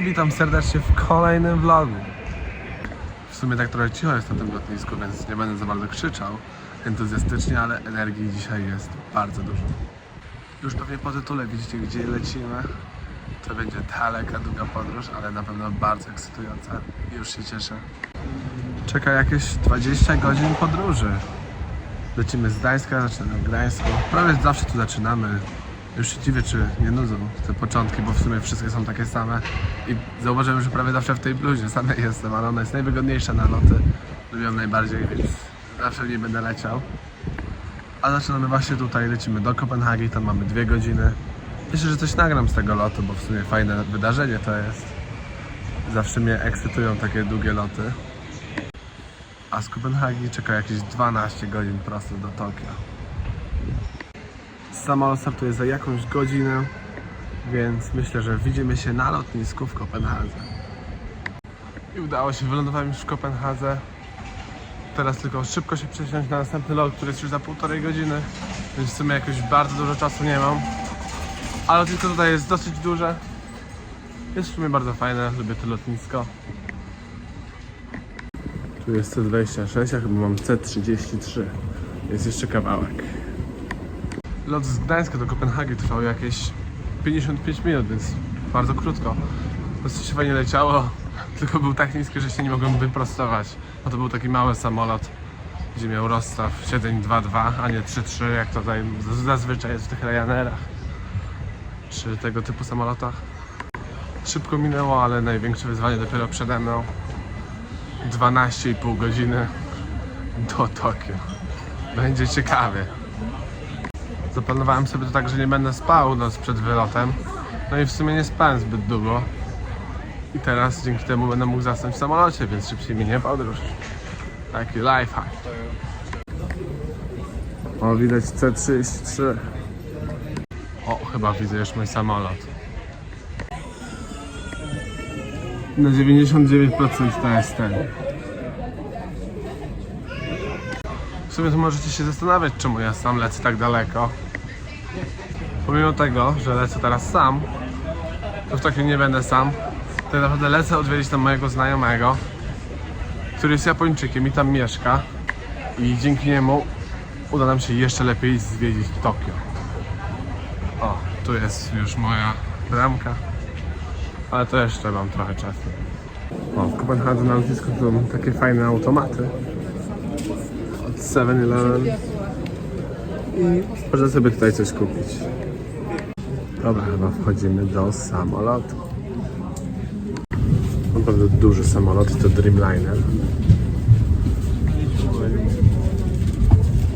witam serdecznie w kolejnym vlogu. W sumie tak trochę cicho jest na tym lotnisku, więc nie będę za bardzo krzyczał entuzjastycznie, ale energii dzisiaj jest bardzo dużo. Już pewnie po tytule widzicie, gdzie lecimy. To będzie daleka, długa podróż, ale na pewno bardzo ekscytująca. Już się cieszę. Czeka jakieś 20 godzin podróży. Lecimy z Gdańska, zaczynamy w Gdańsku. Prawie zawsze tu zaczynamy. Już się dziwię, czy nie nudzą te początki, bo w sumie wszystkie są takie same. I zauważyłem, że prawie zawsze w tej bluzie samej jestem, ale ona jest najwygodniejsza na loty. Lubię ją najbardziej, więc zawsze w niej będę leciał. A zaczynamy właśnie tutaj, lecimy do Kopenhagi, tam mamy 2 godziny. Myślę, że coś nagram z tego lotu, bo w sumie fajne wydarzenie to jest. Zawsze mnie ekscytują takie długie loty. A z Kopenhagi czeka jakieś 12 godzin prosto do Tokio. Samolot startuje za jakąś godzinę, więc myślę, że widzimy się na lotnisku w Kopenhadze. I udało się, wylądowałem już w Kopenhadze. Teraz tylko szybko się przesiąść na następny lot, który jest już za 1,5 godziny, więc w sumie jakoś bardzo dużo czasu nie mam. Ale lotnisko tutaj jest dosyć duże. Jest w sumie bardzo fajne, lubię to lotnisko. Tu jest C26, ja chyba mam C33. Jest jeszcze kawałek. Lot z Gdańska do Kopenhagi trwał jakieś 55 minut, więc bardzo krótko. Po prostu się fajnie leciało, tylko był tak niski, że się nie mogłem wyprostować. Bo to był taki mały samolot, gdzie miał rozstaw siedzeń 2-2, a nie 3-3, jak to tutaj zazwyczaj jest w tych Ryanerach czy tego typu samolotach. Szybko minęło, ale największe wyzwanie dopiero przede mną. 12,5 godziny do Tokio. Będzie ciekawie. Zaplanowałem sobie to tak, że nie będę spał noc przed wylotem. No i w sumie nie spałem zbyt długo. I teraz dzięki temu będę mógł zasnąć w samolocie, więc szybciej minie podróż. Taki lifehack. O, widać C33. O, chyba widzę już mój samolot. Na 99% to jest ten. W sumie to możecie się zastanawiać, czemu ja sam lecę tak daleko. Pomimo tego, że lecę teraz sam, to w Tokio nie będę sam. Tak naprawdę lecę odwiedzić tam mojego znajomego, który jest Japończykiem i tam mieszka. I dzięki niemu uda nam się jeszcze lepiej zwiedzić Tokio. O, tu jest już moja bramka. Ale to jeszcze mam trochę czasu. O, w Kopenhadze na lotnisku są takie fajne automaty od 7-Eleven i można sobie tutaj coś kupić. Dobra, chyba wchodzimy do samolotu. Naprawdę duży samolot, to Dreamliner.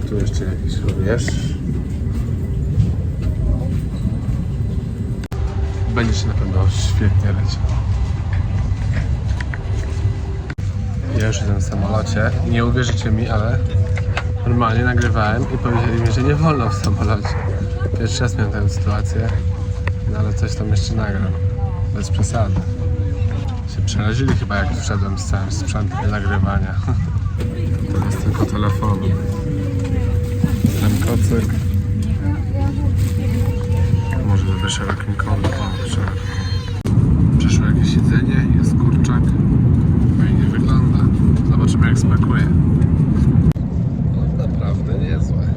Tu jeszcze jakiś również. Będzie się na pewno świetnie leciał. Ja już jestem w samolocie. Nie uwierzycie mi, ale normalnie nagrywałem i powiedzieli mi, że nie wolno w samolocie. Pierwszy raz miałem tę sytuację, no ale coś tam jeszcze nagram. Bez przesady. Się przerazili chyba, jak wszedłem z całym sprzętem do nagrywania. To jest tylko telefonu. Ten kocyk. Może zrobię szerokim kątem. Przyszło jakieś jedzenie, jest kurczak. Fajnie wygląda. Zobaczymy, jak smakuje. No, naprawdę niezłe.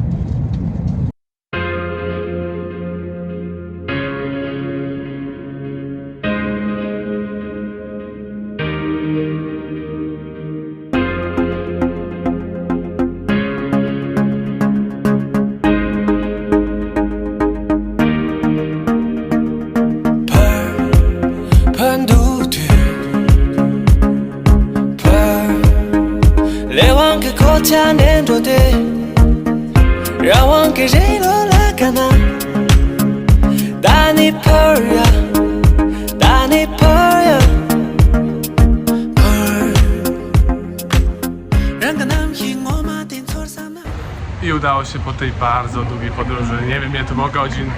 I udało się po tej bardzo długiej podróży, nie wiem ile to było godzin,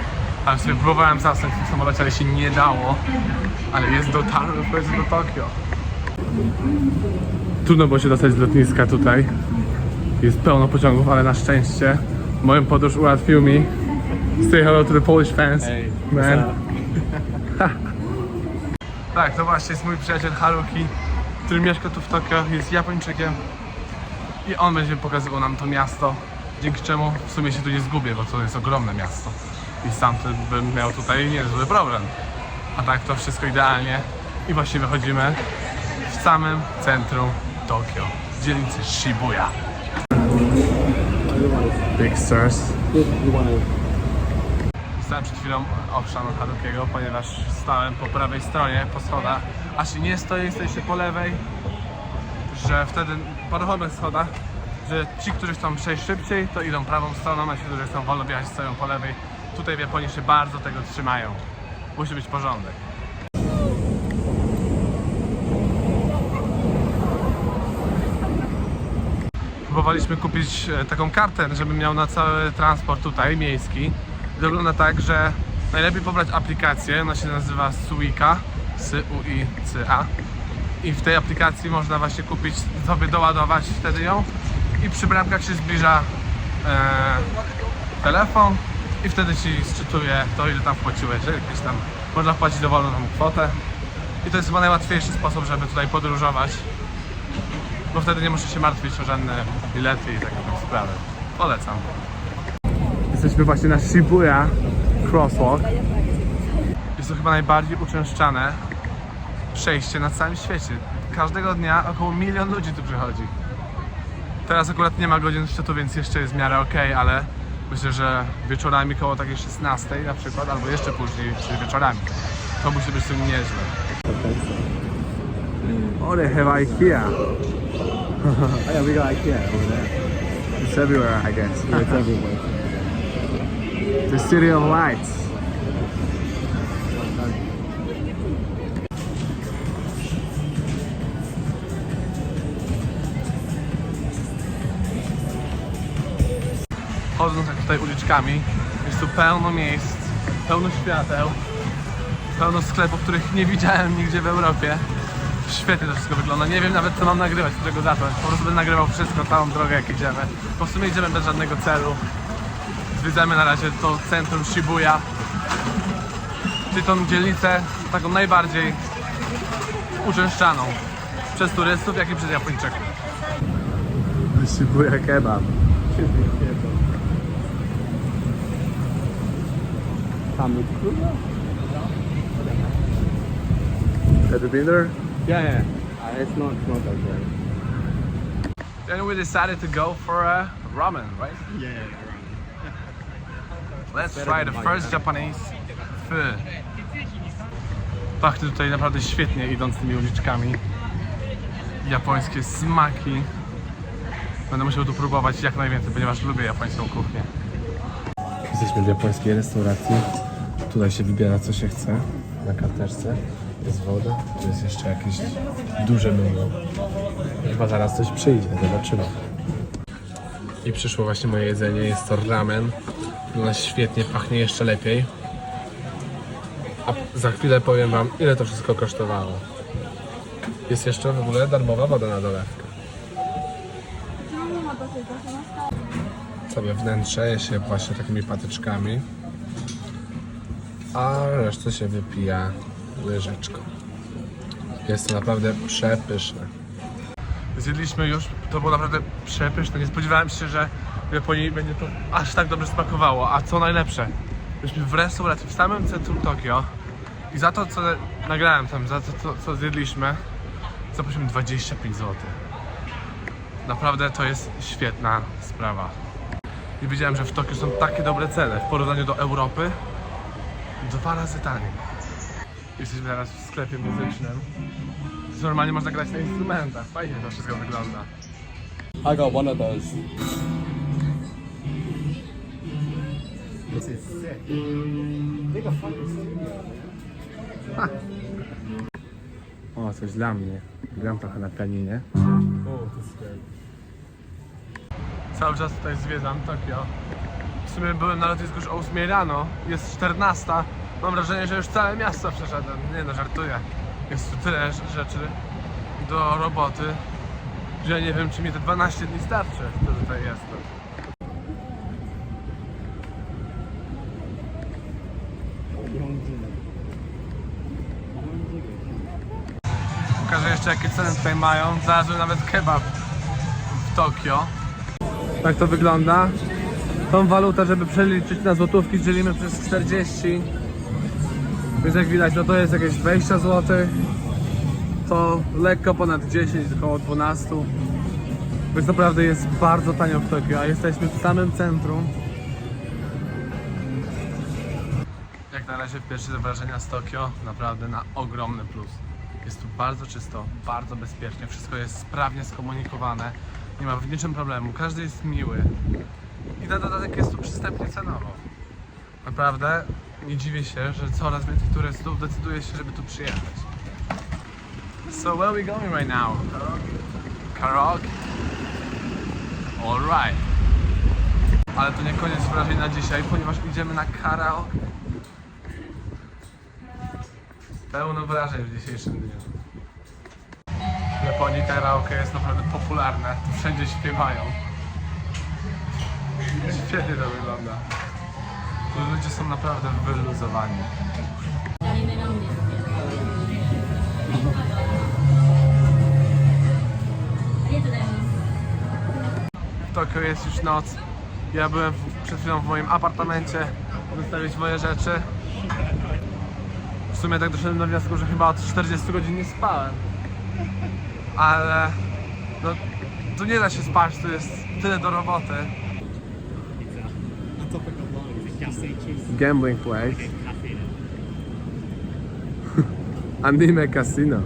ale sobie próbowałem zasnąć w tym samolocie, ale się nie dało. Ale dotarłem w końcu do Tokio. Trudno było się dostać z lotniska tutaj. Jest pełno pociągów, ale na szczęście moją podróż ułatwił mi. Say hello to the Polish fans. Hey, man. Tak, to właśnie jest mój przyjaciel Haruki, który mieszka tu w Tokio, jest Japończykiem i on będzie pokazywał nam to miasto, dzięki czemu w sumie się tu nie zgubię, bo to jest ogromne miasto i sam bym miał tutaj niezły problem. A tak to wszystko idealnie i właśnie wychodzimy w samym centrum Tokio, w dzielnicy Shibuya. Big stars. Stałem przed chwilą owszem Harukiego, ponieważ stałem po prawej stronie, po schodach, a się nie jesteście po lewej, że wtedy po ruchomych schodach, że ci, którzy chcą przejść szybciej, to idą prawą stroną, a ci, którzy chcą wolno wjechać, stoją po lewej. Tutaj w Japonii się bardzo tego trzymają. Musi być porządek. Próbowaliśmy kupić taką kartę, żeby miał na cały transport tutaj, miejski. Wygląda tak, że najlepiej pobrać aplikację, ona się nazywa Suica, S-U-I-C-A. I w tej aplikacji można właśnie kupić, sobie doładować wtedy ją i przy bramkach się zbliża telefon i wtedy ci sczytuje to, ile tam wpłaciłeś, że jakieś tam można wpłacić dowolną kwotę. I to jest chyba najłatwiejszy sposób, żeby tutaj podróżować, bo wtedy nie muszę się martwić o żadne bilety i takie tam sprawy. Polecam. Jesteśmy właśnie na Shibuya Crosswalk. Jest to chyba najbardziej uczęszczane przejście na całym świecie. Każdego dnia około 1 000 000 ludzi tu przychodzi. Teraz akurat nie ma godzin szczytu, więc jeszcze jest w miarę okej, ale myślę, że wieczorami koło takiej 16 na przykład, albo jeszcze później, czyli wieczorami, to musi być tu nieźle. Oh, they have IKEA. Oh, yeah, we got IKEA over there. It's everywhere, I guess. Yeah, it's everywhere. The City of Lights. Chodząc jak tutaj uliczkami, jest tu pełno miejsc, pełno świateł, pełno sklepów, których nie widziałem nigdzie w Europie. Świetnie to wszystko wygląda. Nie wiem nawet co mam nagrywać, z czego zacząć. Po prostu będę nagrywał wszystko, całą drogę jak idziemy. Bo w sumie idziemy bez żadnego celu. Zwiedzamy na razie to centrum Shibuya, czyli tą dzielnicę taką najbardziej uczęszczaną przez turystów, jak i przez Japończyków. Shibuya kebab. Have you been there? Yeah. It's not that great. Then we decided to go for a ramen, right? Yeah. Let's try the first Japanese food. Pachnie tutaj naprawdę świetnie, idąc tymi uliczkami. Japońskie smaki. Będę musiał tu próbować jak najwięcej, ponieważ lubię japońską kuchnię. Jesteśmy w japońskiej restauracji. Tutaj się wybiera co się chce. Na karteczce jest woda, tu jest jeszcze jakieś duże menu. Chyba zaraz coś przyjdzie, zobaczymy. I przyszło właśnie moje jedzenie, jest to ramen. Wygląda świetnie, pachnie jeszcze lepiej. A za chwilę powiem wam, ile to wszystko kosztowało. Jest jeszcze w ogóle darmowa woda na dolewkę. Sobie wnętrze je się właśnie takimi patyczkami, a resztę się wypija łyżeczką. Jest to naprawdę przepyszne. Zjedliśmy już, to było naprawdę przepyszne. Nie spodziewałem się, że w Japonii będzie to aż tak dobrze smakowało. A co najlepsze, byliśmy w restauracji w samym centrum Tokio i za to, co nagrałem tam, za to, co zjedliśmy, zapłaciłem 25 zł. Naprawdę to jest świetna sprawa. I wiedziałem, że w Tokio są takie dobre ceny w porównaniu do Europy. 2 razy taniej. Jesteśmy teraz w sklepie muzycznym. Normalnie można grać na instrumentach. Fajnie to wszystko wygląda. I got one of those. This is sick. Big a fucking studio. O, coś dla mnie. Gram trochę na pianinie. Oh, this is great. Cały czas tutaj zwiedzam Tokio. W sumie byłem na lotnisku już o 8 rano. Jest 14. Mam wrażenie, że już całe miasto przeszedłem. Nie no, żartuję. Jest tu tyle rzeczy do roboty, że nie wiem, czy mi te 12 dni starczy, że tutaj jestem. Zobaczcie, jakie ceny tutaj mają. Znalazłem nawet kebab w Tokio. Tak to wygląda. Tą walutę, żeby przeliczyć na złotówki, dzielimy przez 40. Więc jak widać, no to jest jakieś 20 zł. To lekko ponad 10, około 12. Więc naprawdę jest bardzo tanio w Tokio, a jesteśmy w samym centrum. Jak na razie pierwsze wrażenia z Tokio naprawdę na ogromny plus. Jest tu bardzo czysto, bardzo bezpiecznie, wszystko jest sprawnie skomunikowane. Nie ma w niczym problemu, każdy jest miły. I na dodatek jest tu przystępnie cenowo. Naprawdę nie dziwię się, że coraz więcej turystów decyduje się, żeby tu przyjechać. So where are we going right now? Karaoke? Alright. Ale to nie koniec wrażeń na dzisiaj, ponieważ idziemy na karaoke. Pełno wrażeń w dzisiejszym dniu. W Japonii karaoke jest naprawdę popularne, wszędzie śpiewają. Świetnie to wygląda. Tu ludzie są naprawdę wyluzowani. W Tokio jest już noc. Ja byłem przed chwilą w moim apartamencie, wystawić moje rzeczy. W sumie tak doszedłem do wniosku, że chyba od 40 godzin nie spałem. Ale no, tu nie da się spać, tu jest tyle do roboty. Gambling place. Anime casino.